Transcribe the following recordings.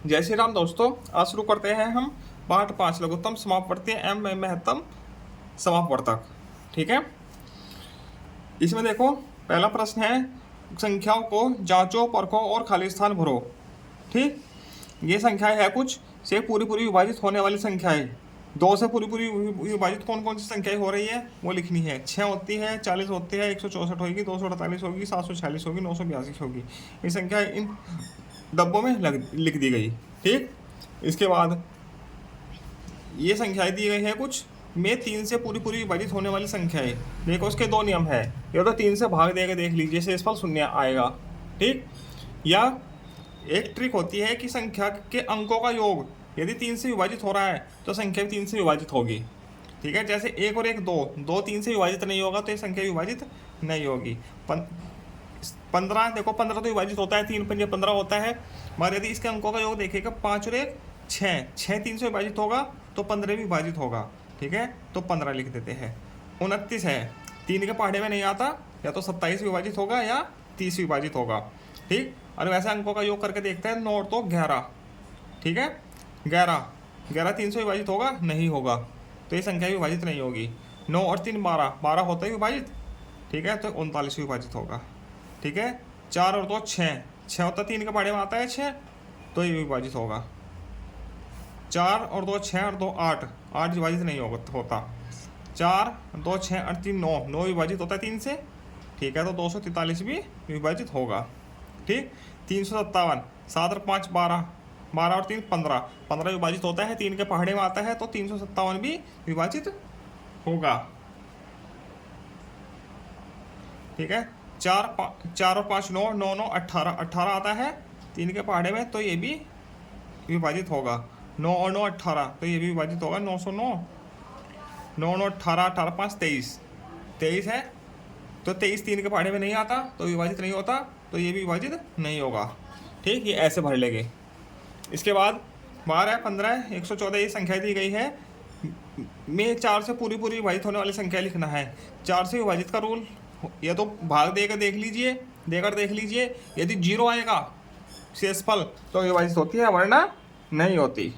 जय श्री राम दोस्तों। आज शुरू करते हैं हम पाठ 5 लघुत्तम समापवर्ती एवं महत्तम समापवर्तक। ठीक है, इसमें देखो पहला प्रश्न है संख्याओं को जांचो, परखो और खाली स्थान भरो। ठीक, ये संख्याएं है कुछ से पूरी पूरी विभाजित होने वाली संख्याएं। दो से पूरी पूरी विभाजित कौन कौन सी संख्याएं हो रही है वो लिखनी है। 6 होती है, 40 होती है, 164 होगी, 248 होगी, 746 होगी, 982 होगी। ये संख्या इन डब्बों में लिख दी गई। ठीक, इसके बाद ये संख्याएं दी गई है कुछ में 3 से पूरी पूरी विभाजित होने वाली संख्याएं। देखो उसके दो नियम है, या तो 3 से भाग देकर देख लीजिए, शेषफल शून्य आएगा। ठीक, या एक ट्रिक होती है कि संख्या के अंकों का योग यदि 3 से विभाजित हो रहा है तो संख्या भी 3 से विभाजित होगी। ठीक है, जैसे 1 और 1 2 3 से विभाजित नहीं होगा तो ये संख्या विभाजित नहीं होगी। 15 देखो 15 तो विभाजित होता है, 3 पंजे 15 होता है, मगर यदि इसके अंकों का योग देखेगा 5 और 1 6 3 से विभाजित होगा तो 15 भी विभाजित होगा। ठीक है, तो 15 लिख देते हैं। 29 है, 3 के पहाड़े में नहीं आता, या तो 27 विभाजित होगा या 30 विभाजित होगा। ठीक, और वैसे अंकों का योग करके देखते हैं। 9 तो 11। ठीक है, 11 3 से विभाजित होगा नहीं होगा, तो ये संख्या विभाजित नहीं होगी। 9 और 3 12 होता है विभाजित। ठीक है, तो 39 विभाजित होगा। ठीक है, 4 और 2 6 होता है, 3 के पहाड़े में आता है 6, तो ये विभाजित होगा। 4 और 2 6 और 2 8 विभाजित नहीं होता। 4 2 6 और 3 9 विभाजित होता है 3 से। ठीक है, तो 243 भी विभाजित होगा। ठीक, 357 7 और 5 12 और 3 15 विभाजित होता है, 3 के पहाड़े में आता है, तो 357 भी विभाजित होगा। ठीक है, 4 और 5 9 9 18 आता है 3 के पहाड़े में, तो ये भी विभाजित होगा। 9 और 9 18, तो ये भी विभाजित होगा। 909 9 9 18 18 5 23 है, तो 23 3 के पहाड़े में नहीं आता तो विभाजित नहीं होता, तो ये भी विभाजित नहीं होगा। ठीक, ये ऐसे भर लेंगे। इसके बाद 12 15 114 ये संख्या दी गई है। में 4 से पूरी पूरी विभाजित होने वाली संख्या लिखना है। 4 से विभाजित का रूल, या तो भाग देकर देख लीजिए, यदि 0 आएगा शेषफल तो विभाजित होती है, वरना नहीं होती।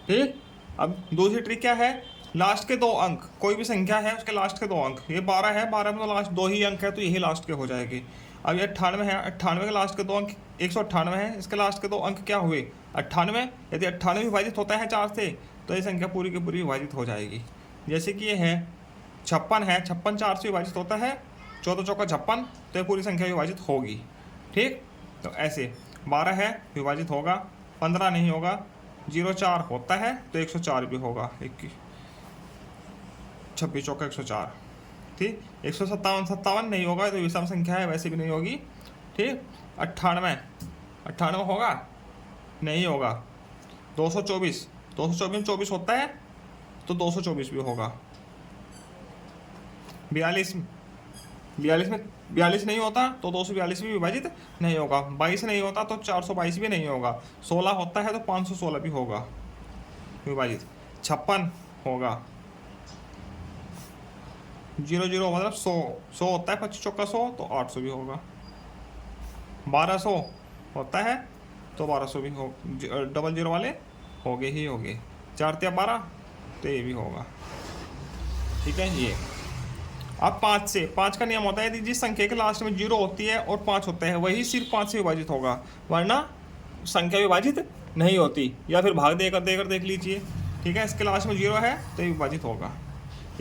ठीक, अब दूसरी ट्रिक क्या है, लास्ट के 2 अंक, कोई भी संख्या है उसके लास्ट के 2 अंक। ये 12 है, 12 में तो लास्ट 2 ही अंक है, तो यही लास्ट के हो जाएगी। अब ये 98 है, 98 के लास्ट के 2 अंक 198 है, इसके लास्ट के 2 अंक क्या हुए 98। यदि 98 विभाजित होता है 4 से तो ये संख्या पूरी की पूरी विभाजित हो जाएगी। जैसे कि ये है 56 है, 56 4 से विभाजित होता है, 14 चौका 56, तो ये पूरी संख्या विभाजित होगी। ठीक, तो ऐसे 12 है विभाजित होगा, 15 नहीं होगा, 0 4 होता है तो 104 भी होगा। 26 चौका 104। ठीक, 157 नहीं होगा, तो विषम संख्या है वैसे भी नहीं होगी। ठीक, 98 होगा नहीं होगा। 224 में 24 होता है तो 224 भी होगा। 42 में 42 नहीं होता तो 242 भी विभाजित नहीं होगा। 22 नहीं होता तो 422 भी नहीं होगा। 16 होता है तो 516 भी होगा विभाजित। 56 होगा। 00 मतलब 100 होता है, 25 चौका 100 तो 800 भी होगा। 1200 होता है तो 1200 भी हो, डबल 0 वाले होगे ही होगे। 4 या 12 तो ये भी होगा। ठीक है, ये अब 5 का नियम होता है, यदि जिस संख्या के लास्ट में 0 होती है और 5 होता है वही सिर्फ 5 से विभाजित होगा, वरना संख्या विभाजित नहीं होती। या फिर भाग देकर देख लीजिए। ठीक है, इसके लास्ट में 0 है तो ये विभाजित होगा।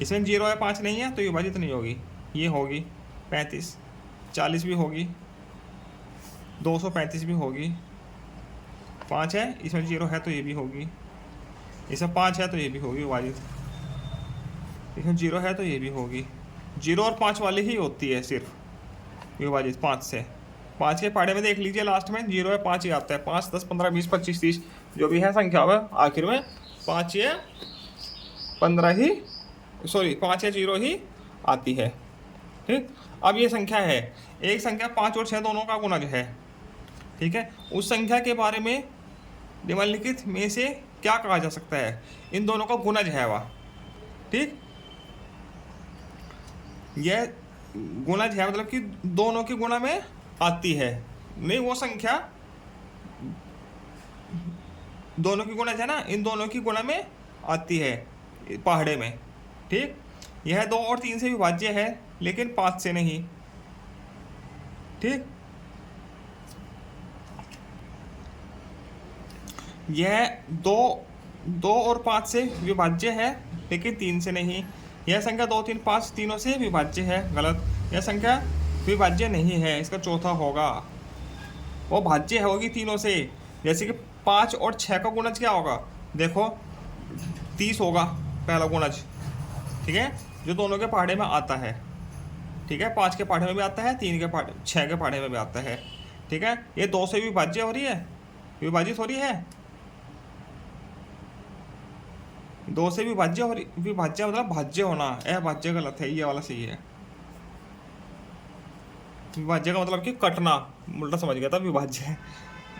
इसमें 0 है 5 नहीं है तो विभाजित नहीं होगी। ये होगी 35, 40 भी होगी, 235 भी होगी। 5 है, इसमें 0 है तो ये भी होगी। इसमें 5 है तो ये भी होगी विभाजित। इसमें 0 है तो ये भी होगी। 0 और 5 वाली ही होती है सिर्फ विभाजित 5 से। 5 के पहाड़े में देख लीजिए, लास्ट में 0 है 5 ही आता है। 5 10 15 20 25 30 जो भी है संख्या में आखिर में 5 या 15 ही, सॉरी 5 या 0 ही आती है। ठीक, अब ये संख्या है, एक संख्या 5 और 6 दोनों का गुणज है। ठीक है, उस संख्या के बारे में निम्नलिखित में से क्या कहा जा सकता है, इन दोनों का गुणज है वह। ठीक, यह गुणज है मतलब कि दोनों की गुणा में आती है, नहीं वो संख्या दोनों की गुणज है ना, इन दोनों की गुणा में आती है पहाड़े में। ठीक, यह 2 और 3 से विभाज्य है लेकिन 5 से नहीं। ठीक, यह 2 और 5 से विभाज्य है लेकिन 3 से नहीं। यह संख्या 2, 3, 5 तीनों से विभाज्य है, गलत। यह संख्या विभाज्य नहीं है, इसका चौथा होगा। वो भाज्य होगी तीनों से। जैसे कि 5 और 6 का गुणज क्या होगा, देखो 30 होगा पहला गुणज। ठीक है, जो दोनों के पहाड़े में आता है। ठीक है, 5 के पहाड़े में भी आता है, 3 के पहाड़े, 6 के पहाड़े में भी आता है। ठीक है, ये 2 से विभाज्य हो रही है, विभाजित हो रही है। 2 से विभाज्य हो रही, विभाज्य मतलब भाज्य होना, अभाज्य गलत है, ये वाला सही है। विभाज्य का मतलब कि कटना, उल्टा समझ गया था। विभाज्य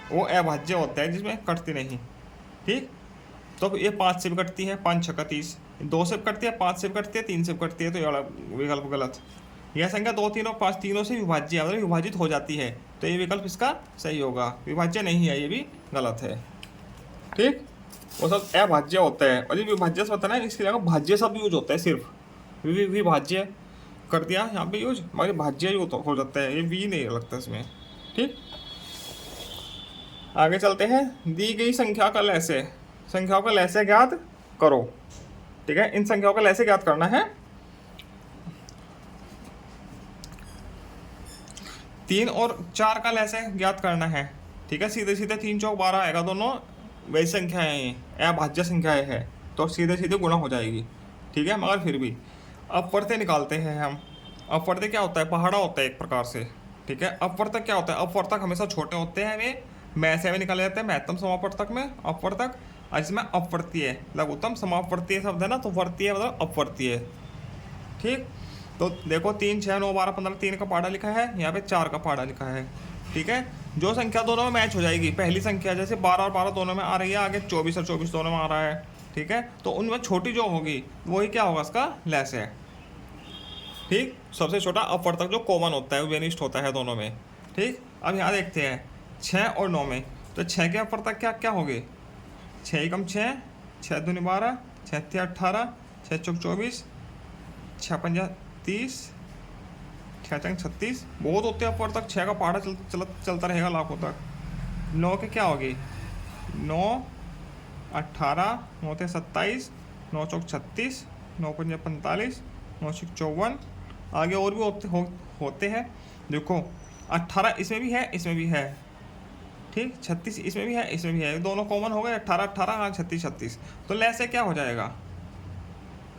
वो अभाज्य होता है जिसमें कटती नहीं। ठीक, तो ये 5 से भी कटती है, 5 6 30, 2 से भी कटती है, 5 से भी कटती है, 3 से भी कटती है, तो ये वाला विकल्प गलत। यह संख्या 2, 3 और 5 तीनों से विभाज्य मतलब विभाजित हो जाती है, तो ये विकल्प इसका सही होगा। विभाज्य नहीं है, ये भी गलत है। ठीक, वो सब अभाज्य होता है, और ये विभाज्य से होता है ना, इसके जगह भाज्य शब्द यूज होता है सिर्फ। विभाज्य कर दिया यहाँ पे यूज, मगर भाज्य यूज हो जाता है, ये वी नहीं लगता इसमें। ठीक, आगे चलते हैं। दी गई संख्या का लैसे, संख्याओं का लैसे ज्ञात करो। ठीक है, इन संख्याओं का लैसे ज्ञात करना है। 3 और 4 का लैसे ज्ञात करना है। ठीक है, सीधे सीधे 3 चौक 12 आएगा, दोनों वही संख्याएं हैं, अभाज्य संख्याएं हैं, तो सीधे सीधे गुणा हो जाएगी। ठीक है, मगर फिर भी अपवर्त्य निकालते हैं हम। अपवर्त्य क्या होता है, पहाड़ा होता है एक प्रकार से। ठीक है, अपवर्तक क्या होता है, अपवर्तक हमेशा छोटे होते हैं, वे मैं से निकाले जाते हैं महत्तम समापवर्तक में अपवर्तक, और इसमें अपवर्तीय लघुत्तम समापवर्तीय शब्द है ना, तो वर्तीय मतलब अपवर्तीय। ठीक, तो देखो 3 6 9 12 15 3 का पहाड़ा लिखा है, यहाँ पे 4 का पहाड़ा लिखा है। ठीक है, जो संख्या दोनों में मैच हो जाएगी, पहली संख्या जैसे 12 और 12 दोनों में आ रही है, आगे 24 और 24 दोनों में आ रहा है। ठीक है, तो उनमें छोटी जो होगी वही क्या होगा, इसका लैस है। ठीक, सबसे छोटा अपवर्तक जो कॉमन होता है, वो वेनिस्ट होता है दोनों में। ठीक, अब यहाँ देखते हैं 6 और 9 में, तो 6 के अपवर्तक क्या क्या होंगे, 6 एकम 6, 6 दूनी 12, 6 तिया 18, 6 चौक 24, 6 पंजा 30, 6 चंग 36, बहुत होते हैं अपवर्तक। 6 का पहाड़ा चलता रहेगा लाखों तक। 9 के क्या होगी, 9 18, 9 ते 27, 9 चौक 36, 9 पंजा 45, 9 छिक 54, आगे और भी होते हैं। देखो 18 इसमें भी है, इसमें भी है। ठीक, 36 इसमें भी है, इसमें भी है, दोनों कॉमन हो गए, 18 18, 36 36, तो लैसे क्या हो जाएगा,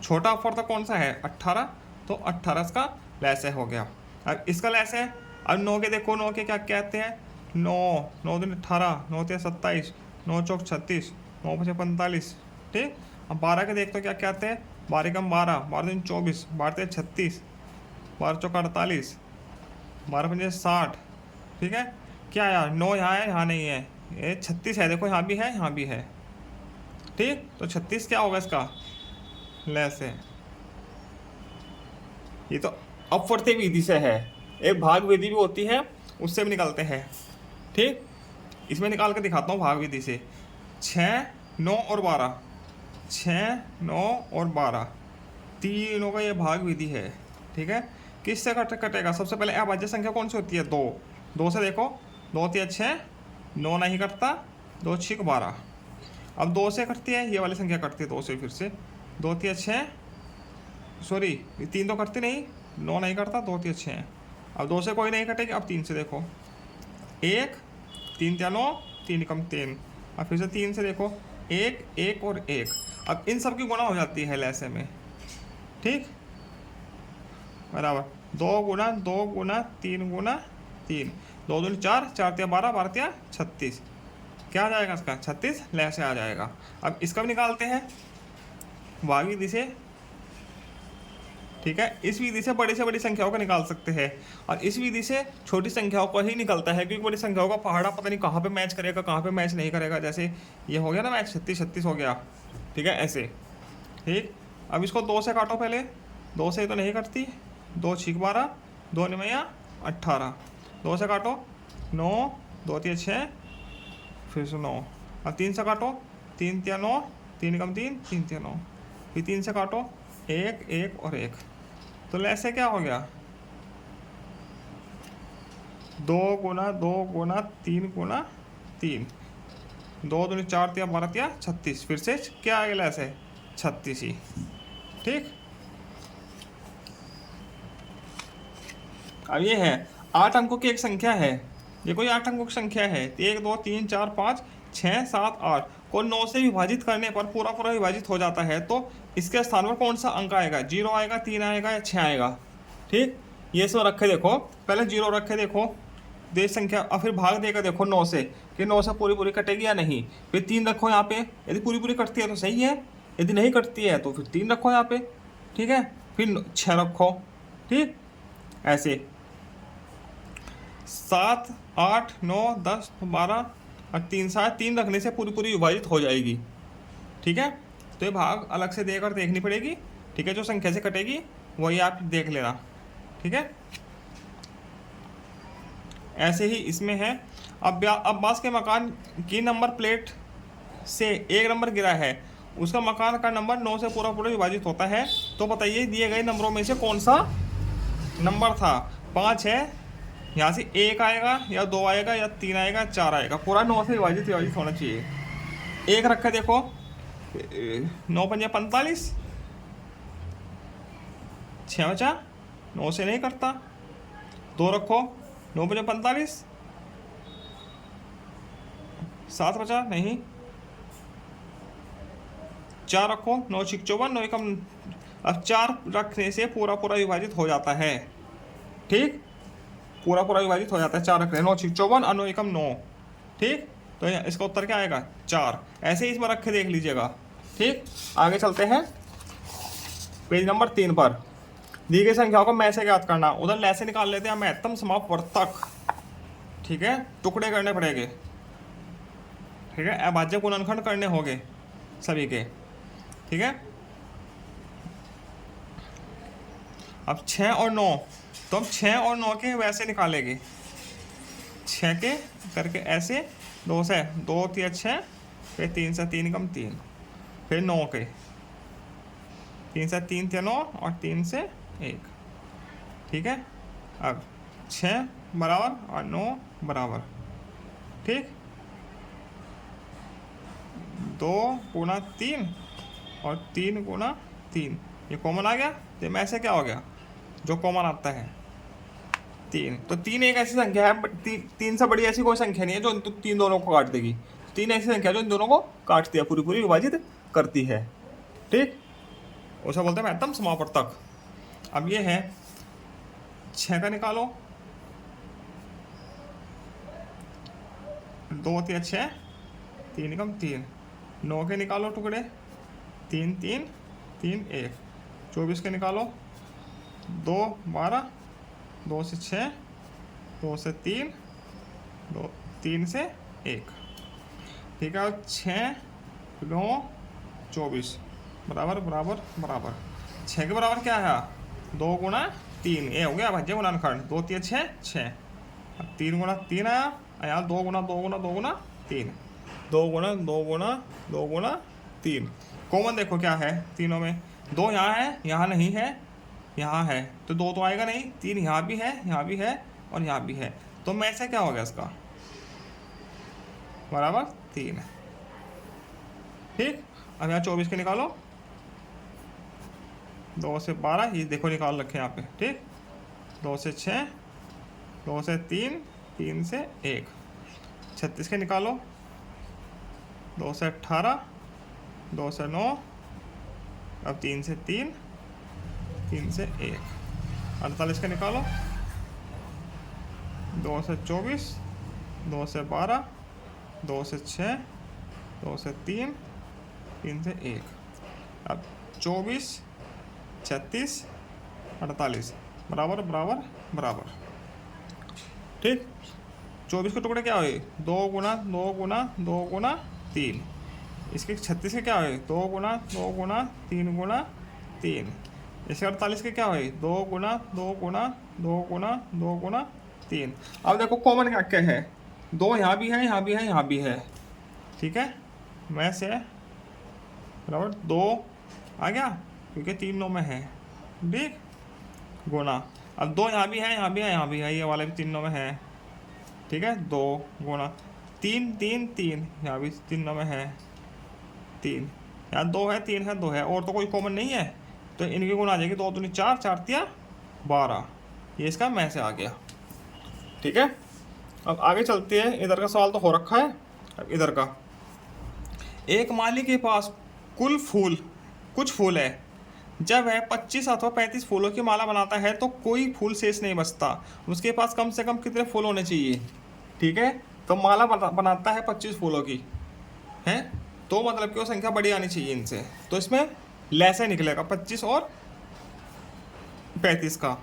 छोटा अपवर्तक कौन सा है 18, तो 18 इसका लैसे हो गया। अब इसका लैसे, अब 9 के देखो, 9 के क्या कहते हैं, 9 9 दिन 18, 9 ते 27, 9 चौक 36, 9 पचे 45। ठीक, अब 12 के देखते हो क्या कहते हैं, 12 कम 12, 12 दिन 24, 12 ते 36, 12 चौक 48, 12 पंजे 60। ठीक है, क्या यार 9 यहाँ है, यहाँ नहीं है, ये 36 है, देखो यहाँ भी है, यहाँ भी है। ठीक, तो 36 क्या होगा इसका लैस है। ये तो अपवर्त्य विधि से है, एक भाग विधि भी होती है, उससे भी निकालते हैं। ठीक, इसमें निकाल के दिखाता हूँ भाग विधि से। 6 9 और 12, 6 9 और 12 तीनों का ये भाग विधि है। ठीक है, किससे कटेगा, सबसे पहले अभाज्य संख्या कौन सी होती है, 2। 2 से देखो, 2 तिया 6, 9 नहीं कटता, 2 छिक 12। अब 2 से कटती है, ये वाली संख्या कटती है 2 से, फिर से 2 तिया 6, सॉरी 3 तो कटती नहीं, 9 नहीं करता, 2 तिया 6। अब 2 से कोई नहीं कटेगी, अब 3 से देखो, 1 3 तिया 9, 3 कम 3, अब फिर से 3 से देखो, 1 1 और 1। अब इन सब की गुणा हो जाती है लैसे में। ठीक, बराबर 2 गुना 2 गुना 3 गुना 3, 2 दूनी 4, 4 तिया 12, 12 तिया 36, क्या आ जाएगा इसका 36 लैसे आ जाएगा। अब इसका भी निकालते हैं भाग विधि से। ठीक है, इस विधि से बड़ी से बड़ी संख्याओं को निकाल सकते हैं, और इस विधि से छोटी संख्याओं को ही निकलता है, क्योंकि बड़ी संख्याओं का पहाड़ा पता नहीं कहाँ पे मैच करेगा, कहाँ पे मैच नहीं करेगा। जैसे ये हो गया ना मैच, 36 36 हो गया। ठीक है, ऐसे। ठीक, अब इसको 2 से काटो पहले, 2 से तो नहीं कटती, 2 छिक 12, 2 निमैया 18, 2 से काटो, 9 2 तिया 6, फिर से 9, अब 3 से काटो, 3 तिया 9, 3 कम 3, 3 तिया 9, फिर 3 से काटो, 1 1 और 1, तो ऐसे क्या हो गया 2 गुना 2 गुना 3 गुना 3, 2 दूनी 4 तिया 12 तिया 36, फिर से क्या आ गया ऐसे 36 ही। ठीक, अब ये है 8 अंकों की एक संख्या है, ये कोई 8 अंकों की संख्या है, 1 2 3 4 5 6 7 8 को 9 से विभाजित करने पर पूरा पूरा विभाजित हो जाता है, तो इसके स्थान पर कौन सा अंक आएगा, 0 आएगा, 3 आएगा या 6 आएगा। ठीक, ये सब रखे देखो, पहले 0 रखे देखो देश संख्या, और फिर भाग देकर देखो 9 से कि 9 से पूरी पूरी कटेगी या नहीं, फिर 3 रखो यहाँ पे, यदि पूरी पूरी कटती है तो सही है, यदि नहीं कटती है तो फिर 3 रखो यहाँ पे। ठीक है, फिर 6 रखो। ठीक, ऐसे 7 8 9 10 12 और 3 7 3 रखने से पूरी पूरी विभाजित हो जाएगी। ठीक है, तो ये भाग अलग से देकर देखनी पड़ेगी। ठीक है, जो संख्या से कटेगी वही आप देख लेना। ठीक है, ऐसे ही इसमें है। अब अब्बास के मकान की नंबर प्लेट से 1 नंबर गिरा है, उसका मकान का नंबर 9 से पूरा पूरा विभाजित होता है, तो बताइए दिए गए नंबरों में से कौन सा नंबर था। 5 है, यहाँ से 1 आएगा या 2 आएगा या 3 आएगा 4 आएगा, पूरा 9 से विभाजित होना चाहिए। 1 रखा देखो, 9 पंजे 45, 6 बचा, 9 से नहीं करता। 2 रखो, 9 पंजे 45, 7 बचा नहीं। 4 रखो, 9 6 54, 9 कम, अब 4 रखने से पूरा पूरा विभाजित हो जाता है। ठीक, पूरा पूरा विभाजित हो जाता है 4 रखने, 9 6 54 और 9 एकम 9। ठीक, तो इसका उत्तर क्या आएगा 4। ऐसे ही इसमें रख के देख लीजिएगा। ठीक, आगे चलते हैं पेज नंबर 3 पर। दी गई संख्याओं को मैं से ज्ञात करना, उधर ले से निकाल लेते हैं महत्तम समापवर्तक। ठीक है, टुकड़े करने पड़ेंगे। ठीक है, अभाज्य गुणनखंड करने होंगे सभी के। ठीक है, अब 6 और 9, तो हम 6 और 9 के वैसे निकालेंगे, 6 के करके ऐसे, 2 से 2 तिया 6, फिर 3 से 3 कम 3, फिर 9 के 3 से 3 तिया 9 और 3 से 1। ठीक है, अब 6 बराबर और 9 बराबर। ठीक, 2 गुना 3 और 3 गुना 3, ये कॉमन आ गया, तो में से क्या हो गया जो कॉमन आता है 3। तो 3 एक ऐसी संख्या है, 3 से बड़ी ऐसी कोई संख्या नहीं है जो 3 दोनों को काट देगी। 3 ऐसी संख्या जो इन दोनों को काटती है, पूरी पूरी विभाजित करती है। ठीक, उसे बोलते हैं महत्तम समापवर्तक। अब ये है 6 का निकालो, 2 तिया 6, 3 कम 3, 9 के निकालो टुकड़े, 3 3 3 1, 24 के निकालो, 2 12, 2 से 6, 2 से 3, 2 3 से 1। ठीक है, 6 9 24 बराबर बराबर बराबर। 6 के बराबर क्या है 2 गुना 3, ये हो गया अभाज्य गुणनखंड। 2 तिया 6 6, अब 3 गुना 3 आया, यहाँ 2 गुना 2 गुना 2 गुना 3, 2 गुना 2 गुना 2 गुना 3। कॉमन देखो क्या है तीनों में, 2 यहाँ है, यहाँ नहीं है, यहाँ है, तो 2 तो आएगा नहीं। 3 यहाँ भी है, यहाँ भी है और यहाँ भी है, तो में से क्या हो गया इसका बराबर 3। ठीक, अब यहाँ 24 के निकालो, 2 से 12, ये देखो निकाल रखे यहाँ पे। ठीक, 2 से 6, 2 से 3, 3 से 1, 36 के निकालो, 2 से 18, 2 से 9, अब 3 से 3, 3 से 1, 48 के निकालो, 2 से 24, 2 से 12, 2 से 6, 2 से 3, 3 से 1, अब 24 36 48 बराबर बराबर बराबर। ठीक, 24 के टुकड़े क्या हुए 2 गुना 2 गुना 2 गुना 3, इसके 36 के क्या हुए 2 गुना 2 गुना 3 गुना 3, इसके 48 के क्या हुए 2 गुना 2 गुना 2 गुना 2 गुना 3। अब देखो कॉमन क्या क्या है, 2 यहाँ भी है, यहाँ भी है, यहाँ भी है, ठीक है, में से बराबर 2 आ गया क्योंकि 3 9 में है, ठीक, गुना, अब 2 यहाँ भी है, यहाँ भी है, यहाँ भी है, ये वाला भी 3 9 में है, ठीक है, 2 गुना 3 3 3, यहाँ भी 3 9 में है 3, यहाँ 2 है, 3 है, 2 है, और तो कोई कॉमन नहीं है, तो इनकी गुना आ जाएगी 2 दूनी 4, 4 तिया 12, ये इसका में से आ गया। ठीक है, अब आगे चलते हैं, इधर का सवाल तो हो रखा है, अब इधर का, एक माली के पास कुछ फूल है, जब वह 25 अथवा 35 फूलों की माला बनाता है तो कोई फूल शेष नहीं बचता, उसके पास कम से कम कितने फूल होने चाहिए। ठीक है, तो माला बनाता है 25 फूलों की है, तो मतलब कि वो संख्या बड़ी आनी चाहिए इनसे, तो इसमें लैसे निकलेगा 25 और 35 का।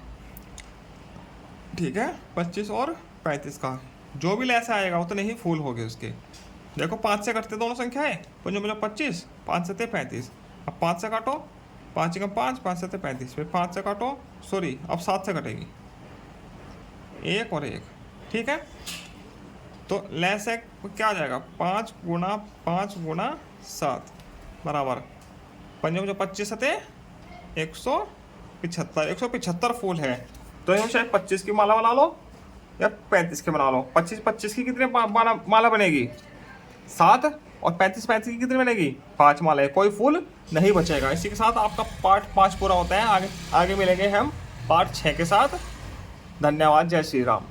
ठीक है, 25 और 35 का जो भी लैसा आएगा उतने ही फूल हो गए उसके। देखो 5 से कटते दोनों संख्याएं, 5 25, 5 7 35, अब 5 से काटो, 5 का 5, 5 7 35, फिर 5 से काटो, सॉरी अब 7 से कटेगी, 1 और 1। ठीक है, तो लैसे क्या आ जाएगा, 5 गुना 5 गुना 7 बराबर 5 25 सते 175 फूल है, तो ये शायद 25 की माला बना लो या 35 की बना लो। 25 की कितने माला बनेगी, 7, और 35 की कितनी बनेगी, 5 माला, कोई फूल नहीं बचेगा। इसी के साथ आपका पार्ट 5 पूरा होता है, आगे मिलेंगे हम पार्ट 6 के साथ। धन्यवाद, जय श्री राम।